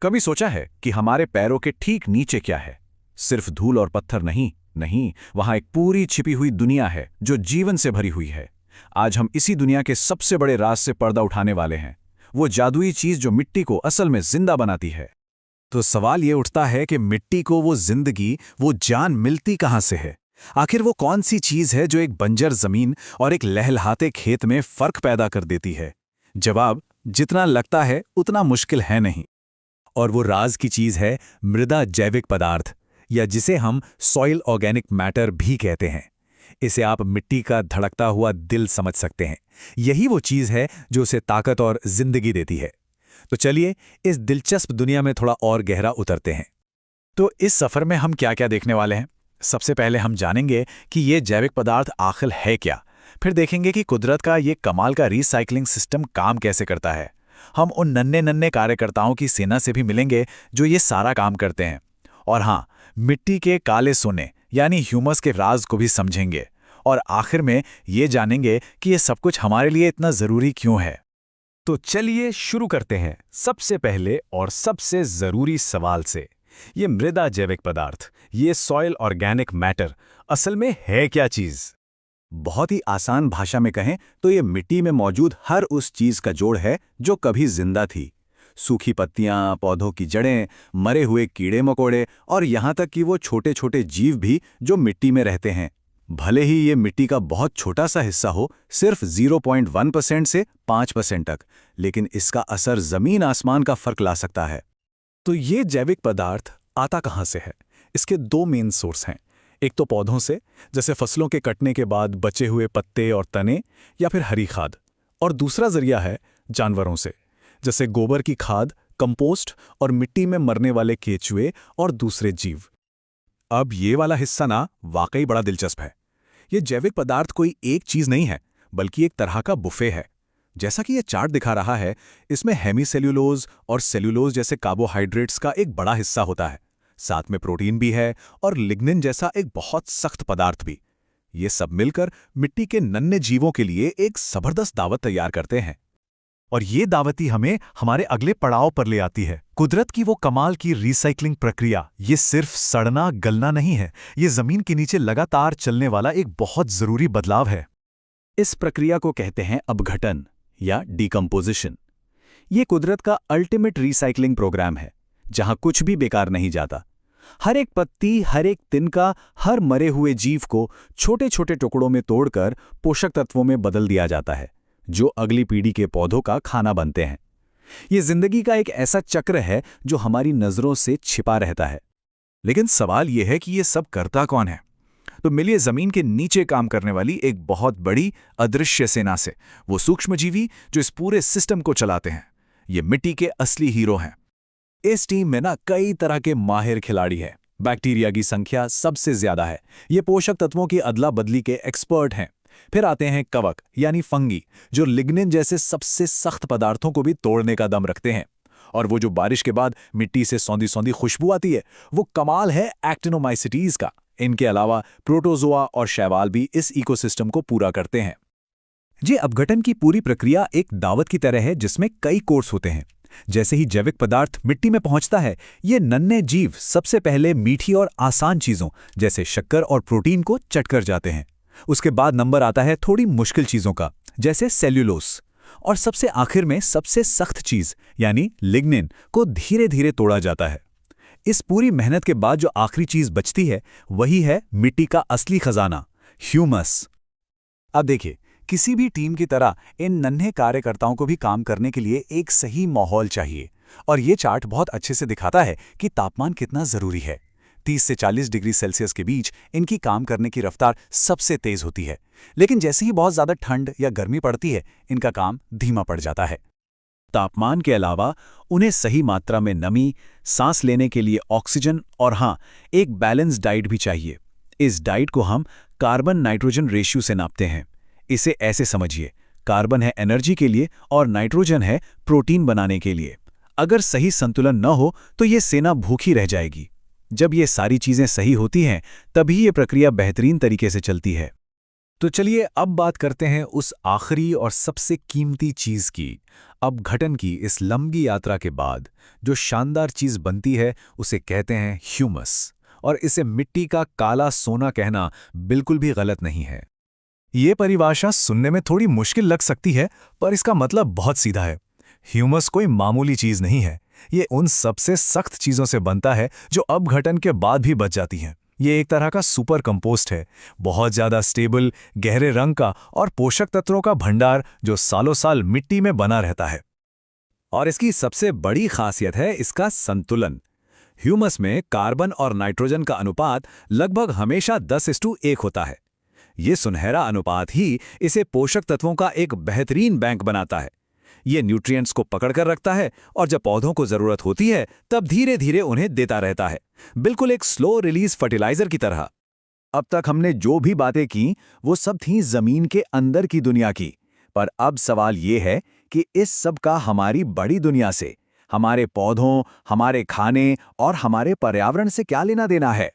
कभी सोचा है कि हमारे पैरों के ठीक नीचे क्या है? सिर्फ धूल और पत्थर नहीं, नहीं, वहां एक पूरी छिपी हुई दुनिया है जो जीवन से भरी हुई है। आज हम इसी दुनिया के सबसे बड़े राज से पर्दा उठाने वाले हैं, वो जादुई चीज जो मिट्टी को असल में जिंदा बनाती है। तो सवाल ये उठता है कि मिट्टी को वो जिंदगी, वो जान मिलती कहां से है? आखिर वो कौन सी चीज है जो एक बंजर जमीन और एक लहलहाते खेत में फर्क पैदा कर देती है? जवाब जितना लगता है उतना मुश्किल है नहीं। और वो राज की चीज है मृदा जैविक पदार्थ, या जिसे हम सॉइल ऑर्गेनिक मैटर भी कहते हैं। इसे आप मिट्टी का धड़कता हुआ दिल समझ सकते हैं। यही वो चीज है जो उसे ताकत और जिंदगी देती है। तो चलिए इस दिलचस्प दुनिया में थोड़ा और गहरा उतरते हैं। तो इस सफर में हम क्या क्या देखने वाले हैं? सबसे पहले हम जानेंगे कि ये जैविक पदार्थ आखिर है क्या। फिर देखेंगे कि कुदरत का ये कमाल का रिसाइकलिंग सिस्टम काम कैसे करता है। हम उन नन्हे नन्हे कार्यकर्ताओं की सेना से भी मिलेंगे जो ये सारा काम करते हैं। और हाँ, मिट्टी के काले सोने यानी ह्यूमस के राज को भी समझेंगे। और आखिर में ये जानेंगे कि ये सब कुछ हमारे लिए इतना जरूरी क्यों है। तो चलिए शुरू करते हैं सबसे पहले और सबसे जरूरी सवाल से। ये मृदा जैविक पदार्थ, ये सॉइल ऑर्गेनिक मैटर असल में है क्या चीज? बहुत ही आसान भाषा में कहें तो ये मिट्टी में मौजूद हर उस चीज का जोड़ है जो कभी जिंदा थी। सूखी पत्तियां, पौधों की जड़ें, मरे हुए कीड़े मकोड़े और यहां तक कि वो छोटे छोटे जीव भी जो मिट्टी में रहते हैं। भले ही ये मिट्टी का बहुत छोटा सा हिस्सा हो, सिर्फ 0.1% से 5% तक, लेकिन इसका असर जमीन आसमान का फर्क ला सकता है। तो ये जैविक पदार्थ आता कहाँ से है? इसके दो मेन सोर्स हैं। एक तो पौधों से, जैसे फसलों के कटने के बाद बचे हुए पत्ते और तने या फिर हरी खाद। और दूसरा जरिया है जानवरों से, जैसे गोबर की खाद, कंपोस्ट और मिट्टी में मरने वाले केचुए और दूसरे जीव। अब ये वाला हिस्सा ना वाकई बड़ा दिलचस्प है। ये जैविक पदार्थ कोई एक चीज नहीं है, बल्कि एक तरह का बुफे है। जैसा कि ये चार्ट दिखा रहा है, इसमें हेमीसेल्यूलोज और सेल्यूलोज जैसे कार्बोहाइड्रेट्स का एक बड़ा हिस्सा होता है। साथ में प्रोटीन भी है और लिग्निन जैसा एक बहुत सख्त पदार्थ भी। ये सब मिलकर मिट्टी के नन्हे जीवों के लिए एक जबरदस्त दावत तैयार करते हैं। और ये दावती हमें हमारे अगले पड़ाव पर ले आती है, कुदरत की वो कमाल की रिसाइकलिंग प्रक्रिया। ये सिर्फ सड़ना गलना नहीं है, ये जमीन के नीचे लगातार चलने वाला एक बहुत जरूरी बदलाव है। इस प्रक्रिया को कहते हैं अपघटन या डिकम्पोजिशन। ये कुदरत का अल्टीमेट रिसाइकलिंग प्रोग्राम है, जहां कुछ भी बेकार नहीं जाता। हर एक पत्ती, हर एक तिनका, हर मरे हुए जीव को छोटे छोटे टुकड़ों में तोड़कर पोषक तत्वों में बदल दिया जाता है, जो अगली पीढ़ी के पौधों का खाना बनते हैं। ये जिंदगी का एक ऐसा चक्र है जो हमारी नजरों से छिपा रहता है। लेकिन सवाल यह है कि ये सब करता कौन है? तो मिलिए जमीन के नीचे काम करने वाली एक बहुत बड़ी अदृश्य सेना से, वो सूक्ष्मजीवी जो इस पूरे सिस्टम को चलाते हैं। ये मिट्टी के असली हीरो हैं। इस टीम में ना कई तरह के माहिर खिलाड़ी हैं। बैक्टीरिया की संख्या सबसे ज्यादा है। ये पोषक तत्वों की अदला बदली के एक्सपर्ट हैं। फिर आते हैं कवक यानी फंगी, जो लिग्निन जैसे सबसे सख्त पदार्थों को भी तोड़ने का दम रखते हैं। और वो जो बारिश के बाद मिट्टी से सौंधी सौंधी खुशबू आती है, वो कमाल है एक्टिनोमाइसिटीज का। इनके अलावा प्रोटोजोआ और शैवाल भी इस इकोसिस्टम को पूरा करते हैं। ये अपघटन की पूरी प्रक्रिया एक दावत की तरह है, जिसमें कई कोर्स होते हैं। जैसे ही जैविक पदार्थ मिट्टी में पहुंचता है, ये नन्हे जीव सबसे पहले मीठी और आसान चीजों जैसे शक्कर और प्रोटीन को चटकर जाते हैं। उसके बाद नंबर आता है थोड़ी मुश्किल चीजों का, जैसे सेल्यूलोस। और सबसे आखिर में सबसे सख्त चीज यानी लिग्निन को धीरे धीरे तोड़ा जाता है। इस पूरी मेहनत के बाद जो आखिरी चीज बचती है, वही है मिट्टी का असली खजाना, ह्यूमस। अब देखिए, किसी भी टीम की तरह इन नन्हे कार्यकर्ताओं को भी काम करने के लिए एक सही माहौल चाहिए। और ये चार्ट बहुत अच्छे से दिखाता है कि तापमान कितना जरूरी है। 30 से 40 डिग्री सेल्सियस के बीच इनकी काम करने की रफ्तार सबसे तेज होती है। लेकिन जैसे ही बहुत ज्यादा ठंड या गर्मी पड़ती है, इनका काम धीमा पड़ जाता है। तापमान के अलावा उन्हें सही मात्रा में नमी, सांस लेने के लिए ऑक्सीजन और हाँ, एक बैलेंस डाइट भी चाहिए। इस डाइट को हम कार्बन नाइट्रोजन रेशियो से नापते हैं। इसे ऐसे समझिए, कार्बन है एनर्जी के लिए और नाइट्रोजन है प्रोटीन बनाने के लिए। अगर सही संतुलन न हो तो ये सेना भूखी रह जाएगी। जब ये सारी चीजें सही होती हैं, तभी ये प्रक्रिया बेहतरीन तरीके से चलती है। तो चलिए अब बात करते हैं उस आखिरी और सबसे कीमती चीज की। अपघटन की इस लंबी यात्रा के बाद जो शानदार चीज बनती है उसे कहते हैं ह्यूमस। और इसे मिट्टी का काला सोना कहना बिल्कुल भी गलत नहीं है। ये परिभाषा सुनने में थोड़ी मुश्किल लग सकती है, पर इसका मतलब बहुत सीधा है। ह्यूमस कोई मामूली चीज नहीं है। ये उन सबसे सख्त चीजों से बनता है जो अपघटन के बाद भी बच जाती हैं। ये एक तरह का सुपर कंपोस्ट है, बहुत ज्यादा स्टेबल, गहरे रंग का और पोषक तत्वों का भंडार जो सालों साल मिट्टी में बना रहता है। और इसकी सबसे बड़ी खासियत है इसका संतुलन। ह्यूमस में कार्बन और नाइट्रोजन का अनुपात लगभग हमेशा 10:1 होता है। ये सुनहरा अनुपात ही इसे पोषक तत्वों का एक बेहतरीन बैंक बनाता है। ये न्यूट्रिएंट्स को पकड़ कर रखता है और जब पौधों को जरूरत होती है तब धीरे धीरे उन्हें देता रहता है, बिल्कुल एक स्लो रिलीज फर्टिलाइजर की तरह। अब तक हमने जो भी बातें की वो सब थीं जमीन के अंदर की दुनिया की, पर अब सवाल ये है कि इस सब का हमारी बड़ी दुनिया से, हमारे पौधों, हमारे खाने और हमारे पर्यावरण से क्या लेना देना है।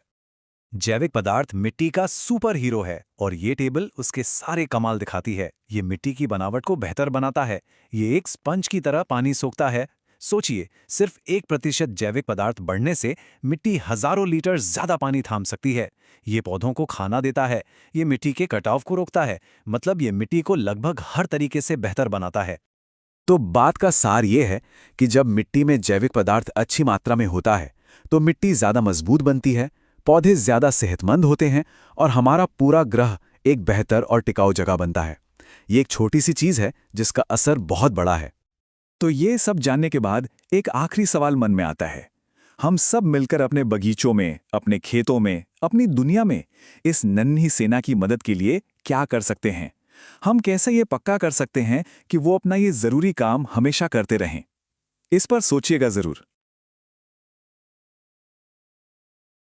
जैविक पदार्थ मिट्टी का सुपर हीरो है और ये टेबल उसके सारे कमाल दिखाती है। ये मिट्टी की बनावट को बेहतर बनाता है। ये एक स्पंज की तरह पानी सोखता है। सोचिए, सिर्फ 1% जैविक पदार्थ बढ़ने से मिट्टी हजारों लीटर ज्यादा पानी थाम सकती है। ये पौधों को खाना देता है, ये मिट्टी के कटाव को रोकता है, मतलब ये मिट्टी को लगभग हर तरीके से बेहतर बनाता है। तो बात का सार ये है कि जब मिट्टी में जैविक पदार्थ अच्छी मात्रा में होता है तो मिट्टी ज्यादा मजबूत बनती है, पौधे ज्यादा सेहतमंद होते हैं और हमारा पूरा ग्रह एक बेहतर और टिकाऊ जगह बनता है। ये एक छोटी सी चीज है जिसका असर बहुत बड़ा है। तो ये सब जानने के बाद एक आखिरी सवाल मन में आता है। हम सब मिलकर अपने बगीचों में, अपने खेतों में, अपनी दुनिया में इस नन्ही सेना की मदद के लिए क्या कर सकते हैं? हम कैसे ये पक्का कर सकते हैं कि वो अपना ये जरूरी काम हमेशा करते रहें? इस पर सोचिएगा जरूर।